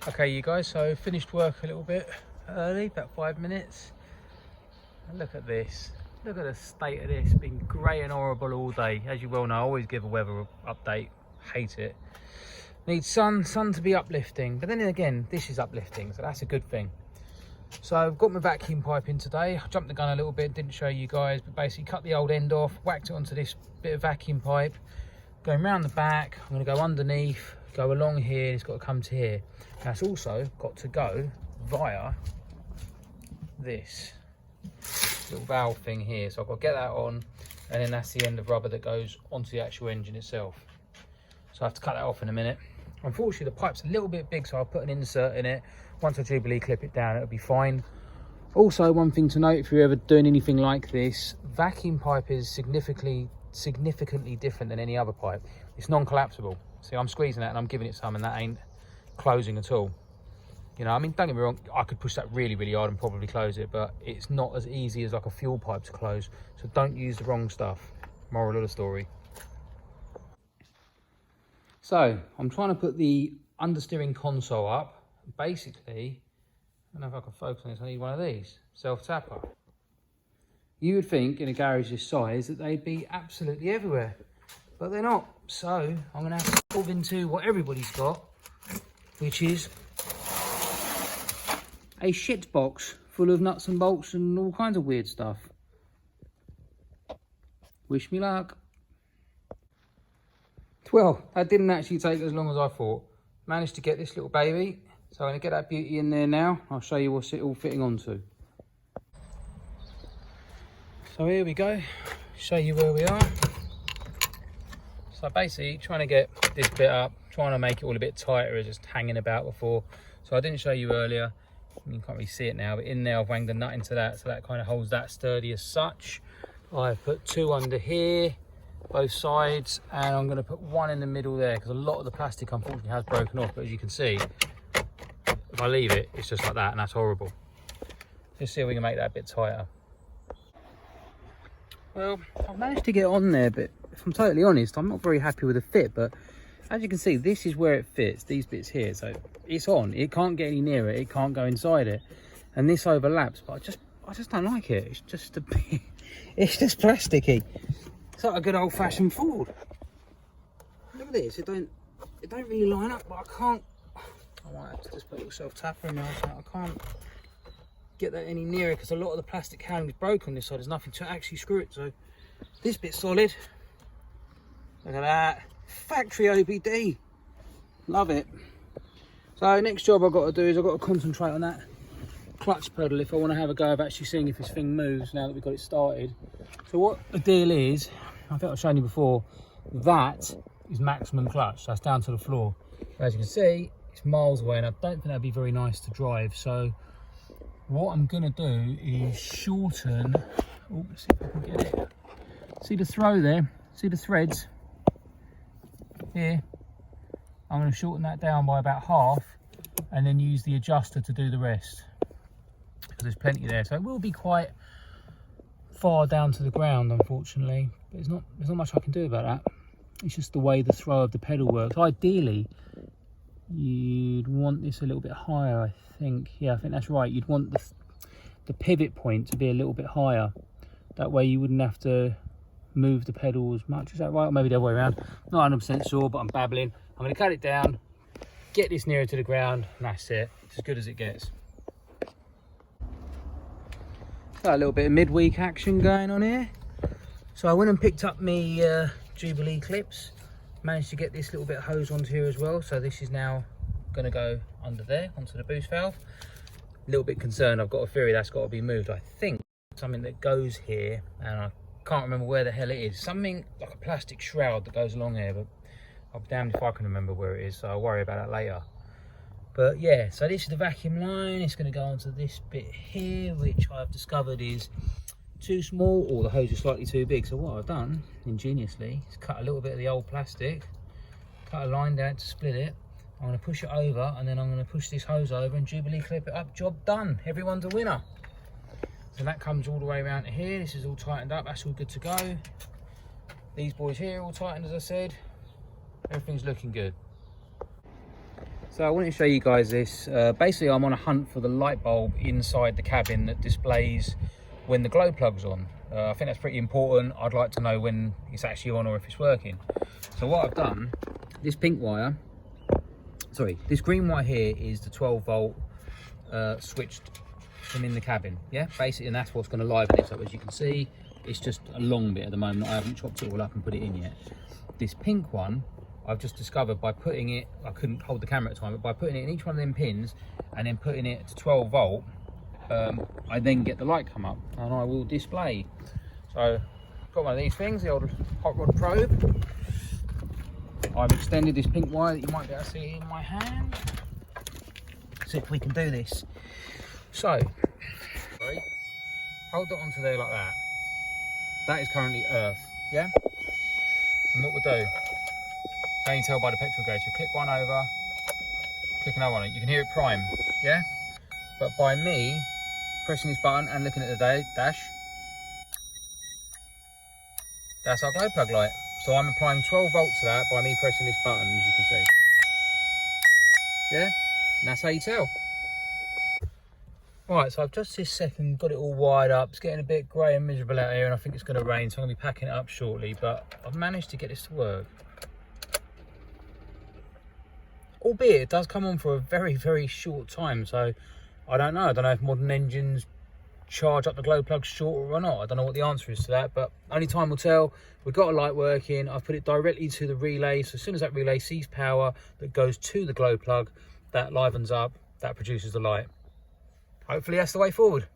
Okay, you guys, so finished work a little bit early, about 5 minutes. And look at this. Look at the state of this. Been grey and horrible all day. As you well know, I always give a weather update. Hate it. Needs sun to be uplifting. But then again, this is uplifting, so that's a good thing. So I've got my vacuum pipe in today. I jumped the gun a little bit, didn't show you guys, but basically cut the old end off, whacked it onto this bit of vacuum pipe, going round the back. I'm going to go underneath, go along here, it's got to come to here. Now it's also got to go via this little valve thing here. So I've got to get that on, and then that's the end of rubber that goes onto the actual engine itself. So I have to cut that off in a minute. Unfortunately, the pipe's a little bit big, so I'll put an insert in it. Once I Jubilee clip it down, it'll be fine. Also, one thing to note, if you're ever doing anything like this, vacuum pipe is significantly different than any other pipe. It's non-collapsible. See, I'm squeezing that and I'm giving it some, and that ain't closing at all. You know, I mean, don't get me wrong, I could push that really, really hard and probably close it, but it's not as easy as like a fuel pipe to close. So don't use the wrong stuff. Moral of the story. So I'm trying to put the understeering console up. Basically, I don't know if I can focus on this, I need one of these, self-tapper. You would think in a garage this size that they'd be absolutely everywhere, but they're not. So I'm gonna have to delve into what everybody's got, which is a shit box full of nuts and bolts and all kinds of weird stuff. Wish me luck. Well, that didn't actually take as long as I thought. Managed to get this little baby. So I'm going to get that beauty in there now. I'll show you what's it all fitting onto. So here we go. Show you where we are. So basically trying to get this bit up, trying to make it all a bit tighter as just hanging about before. So I didn't show you earlier. You can't really see it now, but in there I've wanged the nut into that, so that kind of holds that sturdy as such. I've put two under here, both sides, and I'm going to put one in the middle there because a lot of the plastic unfortunately has broken off, but as you can see, if I leave it, it's just like that, and that's horrible. Let's see if we can make that a bit tighter. Well, I've managed to get on there, but if I'm totally honest, I'm not very happy with the fit, but as you can see, this is where it fits, these bits here, so it's on. It can't get any nearer, it can't go inside it, and this overlaps, but I just don't like it. It's just a bit, it's just plasticky. It's like a good old-fashioned Ford. Look at this, it don't really line up, but I can't. I might have to just put a little self-tapper in there. I can't get that any nearer because a lot of the plastic housing is broken on this side. There's nothing to actually screw it. So this bit's solid. Look at that. Factory OBD. Love it. So next job I've got to do is I've got to concentrate on that clutch pedal if I want to have a go of actually seeing if this thing moves now that we've got it started. So what the deal is, I think I've shown you before, that is maximum clutch. So that's down to the floor. As you can see, it's miles away and I don't think that'd be very nice to drive. So what I'm going to do is shorten, let's see if I can get it. See the throw there? See the threads? Here. I'm going to shorten that down by about half and then use the adjuster to do the rest. Because there's plenty there. So it will be quite far down to the ground, unfortunately. But there's not much I can do about that. It's just the way the throw of the pedal works. Ideally, you'd want this a little bit higher, I think. Yeah, I think that's right. You'd want the pivot point to be a little bit higher. That way you wouldn't have to move the pedal as much. Is that right? Or maybe the other way around. Not 100% sure, but I'm babbling. I'm going to cut it down, get this nearer to the ground, and that's it. It's as good as it gets. Got a little bit of midweek action going on here. So I went and picked up my Jubilee clips. Managed to get this little bit of hose onto here as well. So this is now going to go under there, onto the boost valve. A little bit concerned. I've got a theory that's got to be moved. I think something that goes here, and I can't remember where the hell it is. Something like a plastic shroud that goes along here, but I'll be damned if I can remember where it is, so I'll worry about that later. But yeah, so this is the vacuum line. It's going to go onto this bit here, which I've discovered is too small, or the hose is slightly too big. So what I've done, ingeniously, is cut a little bit of the old plastic, cut a line down to split it. I'm going to push it over, and then I'm going to push this hose over and Jubilee clip it up. Job done. Everyone's a winner. So that comes all the way around to here. This is all tightened up. That's all good to go. These boys here are all tightened, as I said. Everything's looking good. So I want to show you guys this. Basically, I'm on a hunt for the light bulb inside the cabin that displays when the glow plug's on. I think that's pretty important. I'd like to know when it's actually on or if it's working. So what I've done, this pink wire, sorry, this green wire here is the 12 volt switched from in the cabin. Yeah, basically, and that's what's going to liven it. So as you can see, it's just a long bit at the moment. I haven't chopped it all up and put it in yet. This pink one, I've just discovered by putting it, I couldn't hold the camera at the time, but by putting it in each one of them pins and then putting it to 12 volt, I then get the light come up and I will display. So got one of these things, the old hot rod probe. I've extended this pink wire that you might be able to see in my hand. See if we can do this. So, hold that onto there like that. That is currently earth, yeah? And what we'll do, so you can tell by the petrol gauge, you click one over, click another one, you can hear it prime, yeah? But by me pressing this button and looking at the dash, that's our glow plug light. So I'm applying 12 volts to that by me pressing this button, as you can see. Yeah? And that's how you tell. Right, so I've just this second got it all wired up. It's getting a bit grey and miserable out here and I think it's going to rain, so I'm going to be packing it up shortly, but I've managed to get this to work. Albeit it does come on for a very, very short time, so I don't know if modern engines charge up the glow plug shorter or not. I don't know what the answer is to that, but only time will tell. We've got a light working. I've put it directly to the relay, so as soon as that relay sees power that goes to the glow plug, that livens up, that produces the light. Hopefully that's the way forward.